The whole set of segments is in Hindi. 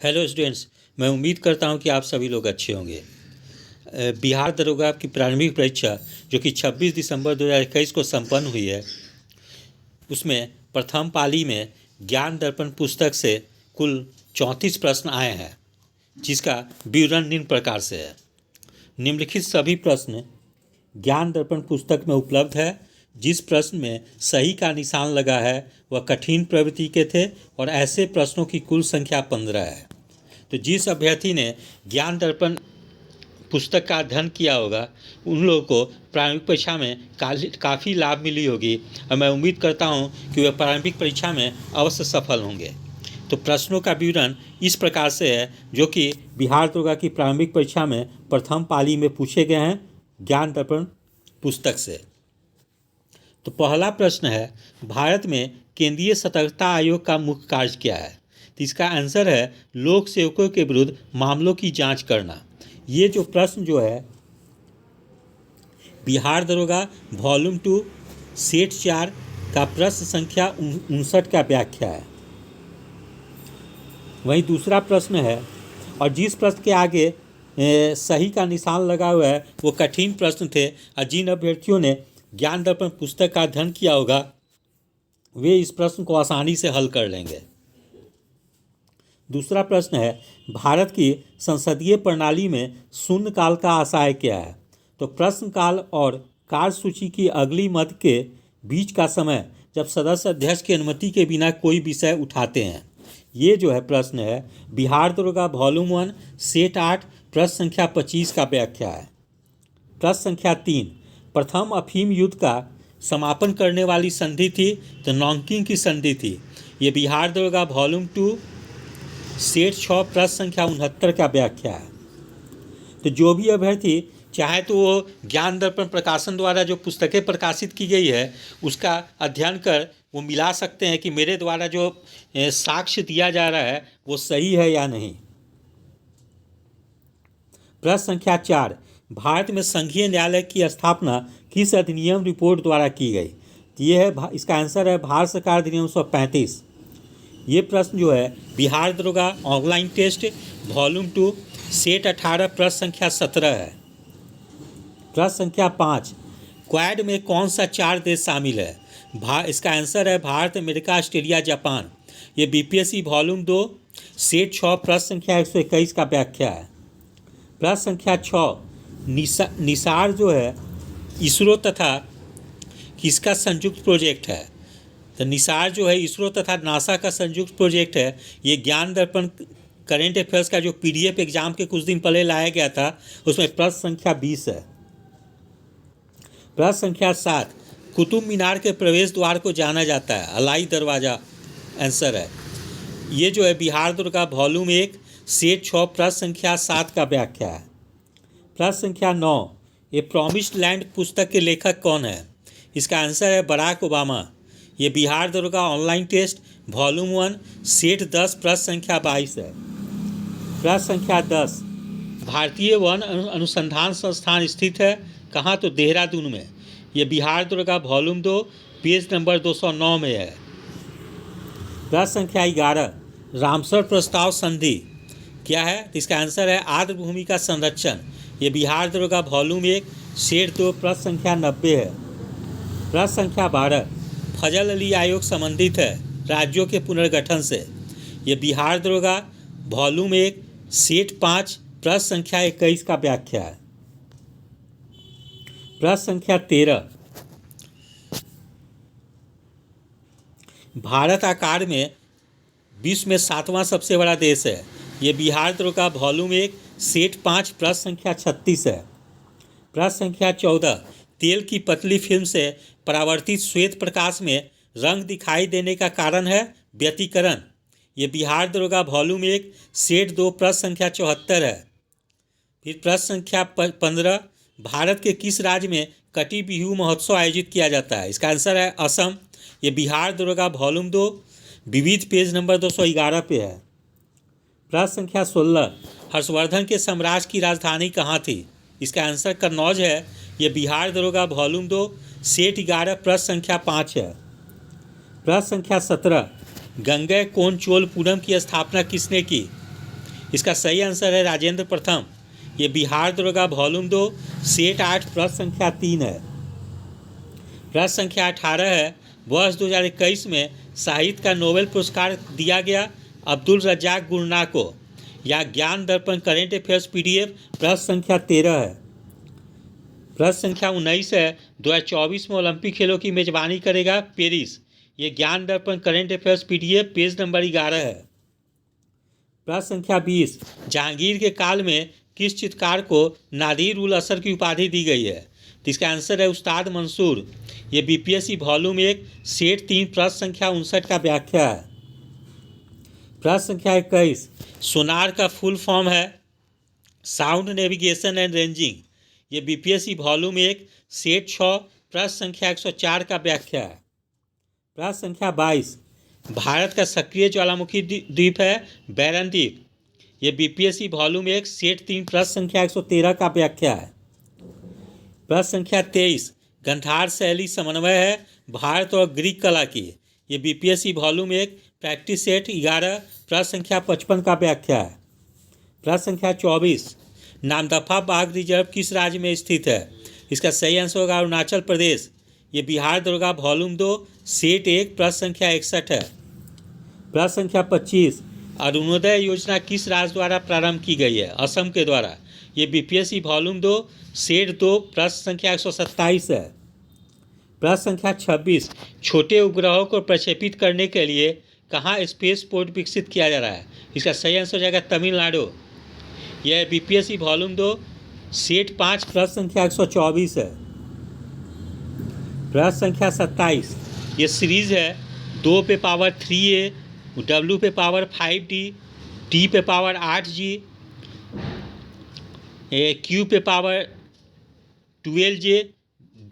हेलो स्टूडेंट्स, मैं उम्मीद करता हूं कि आप सभी लोग अच्छे होंगे। बिहार दरोगा की प्रारंभिक परीक्षा जो कि 26 दिसंबर 2021 को संपन्न हुई है, उसमें प्रथम पाली में ज्ञान दर्पण पुस्तक से कुल 34 प्रश्न आए हैं, जिसका विवरण निम्न प्रकार से है। निम्नलिखित सभी प्रश्न ज्ञान दर्पण पुस्तक में उपलब्ध है। जिस प्रश्न में सही का निशान लगा है वह कठिन प्रवृत्ति के थे और ऐसे प्रश्नों की कुल संख्या 15 है। तो जिस अभ्यर्थी ने ज्ञान दर्पण पुस्तक का अध्ययन किया होगा उन लोगों को प्रारंभिक परीक्षा में काफ़ी लाभ मिली होगी और मैं उम्मीद करता हूं कि वे प्रारंभिक परीक्षा में अवश्य सफल होंगे। तो प्रश्नों का विवरण इस प्रकार से है, जो कि बिहार दरोगा की प्रारंभिक परीक्षा में प्रथम पाली में पूछे गए हैं ज्ञान दर्पण पुस्तक से। तो पहला प्रश्न है, भारत में केंद्रीय सतर्कता आयोग का मुख्य कार्य क्या है? तो इसका आंसर है लोक सेवकों के विरुद्ध मामलों की जांच करना। ये जो प्रश्न जो है बिहार दरोगा वॉल्यूम 2 सेट 4 का प्रश्न संख्या 59 का व्याख्या है। वहीं दूसरा प्रश्न है, और जिस प्रश्न के आगे सही का निशान लगा हुआ है वो कठिन प्रश्न थे और जिन अभ्यर्थियों ने ज्ञान दर्पण पुस्तक का अध्ययन किया होगा वे इस प्रश्न को आसानी से हल कर लेंगे। दूसरा प्रश्न है, भारत की संसदीय प्रणाली में शून्यकाल का आशय क्या है? तो प्रश्नकाल और कार्यसूची की अगली मद के बीच का समय जब सदस्य अध्यक्ष की अनुमति के बिना कोई विषय उठाते हैं। ये जो है प्रश्न है बिहार दरोगा वॉल्यूम 1 सेट 8 प्रश्न संख्या 25 का व्याख्या है। प्रश्न संख्या 3, प्रथम अफीम युद्ध का समापन करने वाली संधि थी तो नॉन्किंग की संधि थी। ये बिहार दरोगा वॉल्यूम 2 सेट 6 प्रश्न संख्या 69 का व्याख्या है। तो जो भी अभ्यर्थी चाहे तो वो ज्ञान दर्पण प्रकाशन द्वारा जो पुस्तकें प्रकाशित की गई है उसका अध्ययन कर वो मिला सकते हैं कि मेरे द्वारा जो साक्ष्य दिया जा रहा है वो सही है या नहीं। प्रश्न संख्या 4, भारत में संघीय न्यायालय की स्थापना किस अधिनियम रिपोर्ट द्वारा की गई? तो ये है, इसका आंसर है भारत सरकार अधिनियम 135। ये प्रश्न जो है बिहार दरोगा ऑनलाइन टेस्ट वॉल्यूम 2 सेट 18 प्रश्न संख्या 17 है। प्रश्न संख्या 5, क्वाड में कौन सा 4 देश शामिल है? इसका आंसर है भारत, अमेरिका, ऑस्ट्रेलिया, जापान। ये बीपीएससी वॉल्यूम 2 सेट 6 प्रश्न संख्या 121 का व्याख्या है। प्रश्न संख्या 6, निसार जो है इसरो तथा किसका संयुक्त प्रोजेक्ट है? तो निसार जो है इसरो तथा नासा का संयुक्त प्रोजेक्ट है। ये ज्ञान दर्पण करेंट अफेयर्स का जो पीडीएफ एग्जाम के कुछ दिन पहले लाया गया था उसमें प्रश्न संख्या 20 है। प्रश्न संख्या 7, कुतुब मीनार के प्रवेश द्वार को जाना जाता है अलाई दरवाज़ा, आंसर है। ये जो है बिहार दरोगा वॉल्यूम 1 सेट 6 प्रश्न संख्या 7 का व्याख्या है। प्रश्न संख्या 9, ये प्रॉमिस्ड लैंड पुस्तक के लेखक कौन है? इसका आंसर है बराक ओबामा। ये बिहार दरोगा ऑनलाइन टेस्ट वॉल्यूम 1 सेट 10 प्रश्न संख्या 22 है। प्रश्न संख्या 10, भारतीय वन अनुसंधान संस्थान स्थित है कहाँ? तो देहरादून में। ये बिहार दरोगा वॉल्यूम 2 पेज नंबर 209 में है। प्रश्न संख्या 11, रामसर प्रस्ताव संधि क्या है? तो इसका आंसर है आर्द्र भूमि का संरक्षण। ये बिहार दरोगा वॉल्यूम 1 सेट 2 प्रश्न संख्या 90 है। प्रश्न संख्या 12, फजल अली आयोग संबंधित है राज्यों के पुनर्गठन से। ये बिहार दरोगा वॉल्यूम 1 सेट 5 प्रश्न संख्या 21 का व्याख्या है। प्रश्न संख्या 13, भारत आकार में विश्व में 7वां सबसे बड़ा देश है। ये बिहार दरोगा वॉल्यूम 1 सेट 5 प्रश्न संख्या 36 है। प्रश्न संख्या 14, तेल की पतली फिल्म से परावर्तित श्वेत प्रकाश में रंग दिखाई देने का कारण है व्यतिकरण। ये बिहार दरोगा वॉल्यूम 1 सेट 2 प्रश्न संख्या 74 है। फिर प्रश्न संख्या 15, भारत के किस राज्य में कटी बिहू महोत्सव आयोजित किया जाता है? इसका आंसर है असम। ये बिहार दरोगा वॉल्यूम 2 विविध पेज नंबर 211 पे है। प्रश्न संख्या 16, हर्षवर्धन के साम्राज्य की राजधानी कहाँ थी? इसका आंसर कन्नौज है। ये बिहार दरोगा वॉल्यूम 2 सेट 11 प्रश्न संख्या 5 है। प्रश्न संख्या 17, गंगैकोंडचोलपुरम की स्थापना किसने की? इसका सही आंसर है राजेंद्र प्रथम। ये बिहार दरोगा वॉल्यूम 2 सेट 8 प्रश्न संख्या 3 है। प्रश्न संख्या 18 है, वर्ष 2021 में साहित्य का नोबेल पुरस्कार दिया गया अब्दुल रज्जाक गुरना को। या ज्ञान दर्पण करेंट अफेयर्स PDF प्रश्न संख्या 13 है। प्रश्न संख्या 19 है, 2024 में ओलंपिक खेलों की मेजबानी करेगा पेरिस। ये ज्ञान दर्पण current affairs PDF page number 11 है। प्रश्न संख्या 20, जहांगीर के काल में किस चित्रकार को नादिर उल असर की उपाधि दी गई है? तो इसका आंसर है उस्ताद मंसूर। ये BPSC वॉल्यूम 1 सेट 3 प्रश्न संख्या 59 का व्याख्या है। प्रश्न संख्या 21, सोनार का फुल फॉर्म है साउंड नेविगेशन एंड रेंजिंग। ये BPSC वॉल्यूम 1 सेट 6 प्रश्न संख्या 104 का व्याख्या है। प्रश्न संख्या 22, भारत का सक्रिय ज्वालामुखी द्वीप है बैरन द्वीप। ये BPSC वॉल्यूम 1 सेट 3 प्रश्न संख्या 113 का व्याख्या है। प्रश्न संख्या 23, गंधार शैली समन्वय है भारत और ग्रीक कला की। ये BPSC वॉल्यूम 1 प्रैक्टिस सेट 11 प्रश्न संख्या 55 का व्याख्या है। प्रश्न संख्या 24, नामदफा बाघ रिजर्व किस राज्य में स्थित है? इसका सही आंसर होगा अरुणाचल प्रदेश। ये बिहार दरोगा वॉल्यूम 2 सेट 1 प्रश्न संख्या 61 है। प्रश्न संख्या 25, अरुणोदय योजना किस राज्य द्वारा प्रारंभ की गई है? असम के द्वारा। ये BPSC वॉल्यूम 2 सेट 2 प्रश्न संख्या 127 है। प्रश्न संख्या 26, छोटे उपग्रहों को प्रक्षेपित करने के लिए कहाँ स्पेस पोर्ट विकसित किया जा रहा है? इसका सही आंसर हो जाएगा तमिलनाडु। यह BPSC वॉल्यूम 2 सेट 5 प्रश्न संख्या 124 है। प्रश्न संख्या 27, ये सीरीज है 2 पे पावर 3A, W पे पावर 5D, T पे पावर 8G, Q पे पावर 12J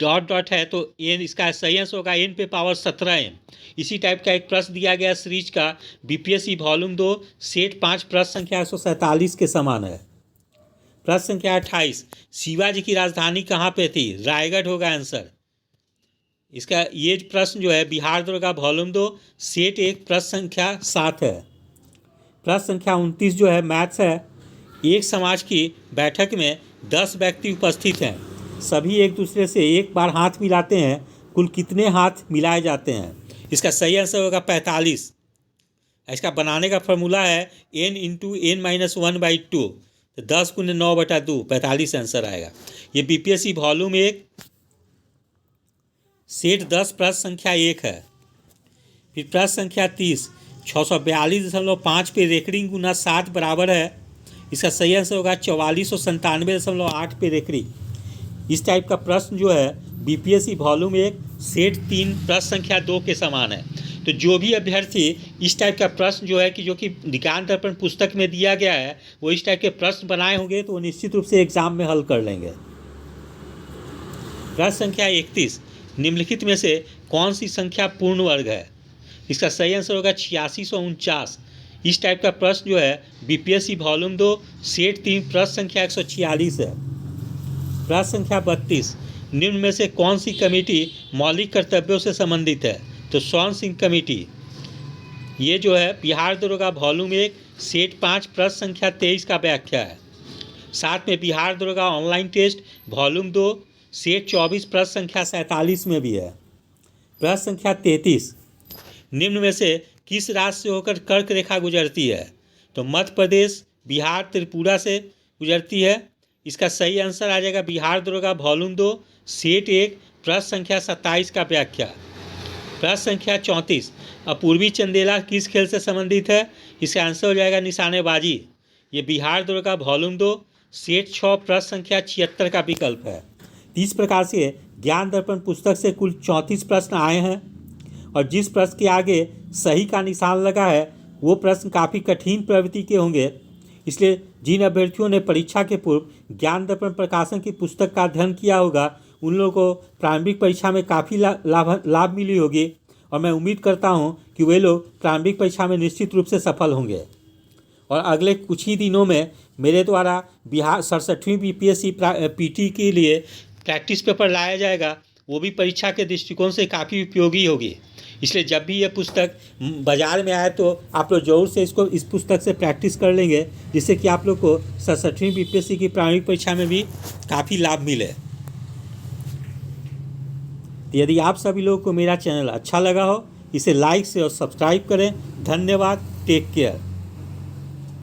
डॉट है। तो N इसका सही आंसर होगा N पे पावर 17M। इसी टाइप का एक प्रश्न दिया गया सीरीज का BPSC वॉल्यूम 2 सेट 5 प्रश्न संख्या 147 के समान है। प्रश्न संख्या 28, शिवाजी की राजधानी कहाँ पे थी? रायगढ़ होगा आंसर। इसका ये प्रश्न जो है बिहार दरोगा वॉल्यूम 2 सेट 1 प्रश्न संख्या 7 है। प्रश्न संख्या 29 जो है मैथ्स है, एक समाज की बैठक में 10 व्यक्ति उपस्थित हैं, सभी एक दूसरे से एक बार हाथ मिलाते हैं, कुल कितने हाथ मिलाए जाते हैं? इसका सही आंसर होगा 45। इसका बनाने का फॉर्मूला है n इंटू n माइनस 1/2, 10 गुने 9/2, 45 आंसर आएगा। ये BPSC वॉल्यूम 1 सेट 10 प्रश्न संख्या 1 है। फिर प्रश्न संख्या 30, 642.5 पे रेकड़ी गुना 7 बराबर है। इसका सही आंसर होगा 4497.8 पे रेकड़ी। इस टाइप का प्रश्न जो है BPSC वॉल्यूम 1 सेट 3 प्रश्न संख्या 2 के समान है। तो जो भी अभ्यर्थी इस टाइप का प्रश्न जो है जो कि ज्ञान दर्पण पुस्तक में दिया गया है वो इस टाइप के प्रश्न बनाए होंगे तो वो निश्चित रूप से एग्जाम में हल कर लेंगे। प्रश्न संख्या 31, निम्नलिखित में से कौन सी संख्या पूर्ण वर्ग है? इसका सही आंसर होगा 8649। इस टाइप का प्रश्न जो है BPSC वॉल्यूम 2 सेट 3 प्रश्न संख्या 146 है। प्रश्न संख्या 32, निम्न में से कौन सी कमेटी मौलिक कर्तव्यों से संबंधित है? तो स्वर्ण सिंह कमेटी। ये जो है बिहार दरोगा वॉल्यूम 1 सेट 5 प्रश्न संख्या 23 का व्याख्या है। साथ में बिहार दरोगा ऑनलाइन टेस्ट वॉल्यूम 2 सेट 24 प्रश्न संख्या 47 में भी है। प्रश्न संख्या 33, निम्न में से किस राज्य से होकर कर्क रेखा गुजरती है? तो मध्य प्रदेश, बिहार, त्रिपुरा से गुजरती है। इसका सही आंसर आ जाएगा बिहार दरोगा वॉल्यूम 2 सेट 1 प्रश्न संख्या 27 का व्याख्या। प्रश्न संख्या 34, अपूर्वी चंदेला किस खेल से संबंधित है? इसका आंसर हो जाएगा निशानेबाजी। ये बिहार दरोगा वॉल्यूम 2 सेट 6 प्रश्न संख्या 76 का विकल्प है। इस प्रकार से ज्ञान दर्पण पुस्तक से कुल 34 प्रश्न आए हैं और जिस प्रश्न के आगे सही का निशान लगा है वो प्रश्न काफ़ी कठिन प्रवृत्ति के होंगे। इसलिए जिन अभ्यर्थियों ने परीक्षा के पूर्व ज्ञान दर्पण प्रकाशन की पुस्तक का अध्ययन किया होगा उन लोगों को प्रारंभिक परीक्षा में काफ़ी लाभ मिली होगी और मैं उम्मीद करता हूं कि वे लोग प्रारंभिक परीक्षा में निश्चित रूप से सफल होंगे। और अगले कुछ ही दिनों में मेरे द्वारा बिहार 67वीं BPSC PT के लिए प्रैक्टिस पेपर लाया जाएगा वो भी परीक्षा के दृष्टिकोण से काफ़ी उपयोगी होगी। इसलिए जब भी ये पुस्तक बाज़ार में आए तो आप लोग ज़रूर से इस पुस्तक से प्रैक्टिस कर लेंगे, जिससे कि आप लोग को 67वीं बीपीएससी की प्रारंभिक परीक्षा में भी काफ़ी लाभ मिले। यदि आप सभी लोगों को मेरा चैनल अच्छा लगा हो, इसे लाइक से और सब्सक्राइब करें। धन्यवाद। Take care.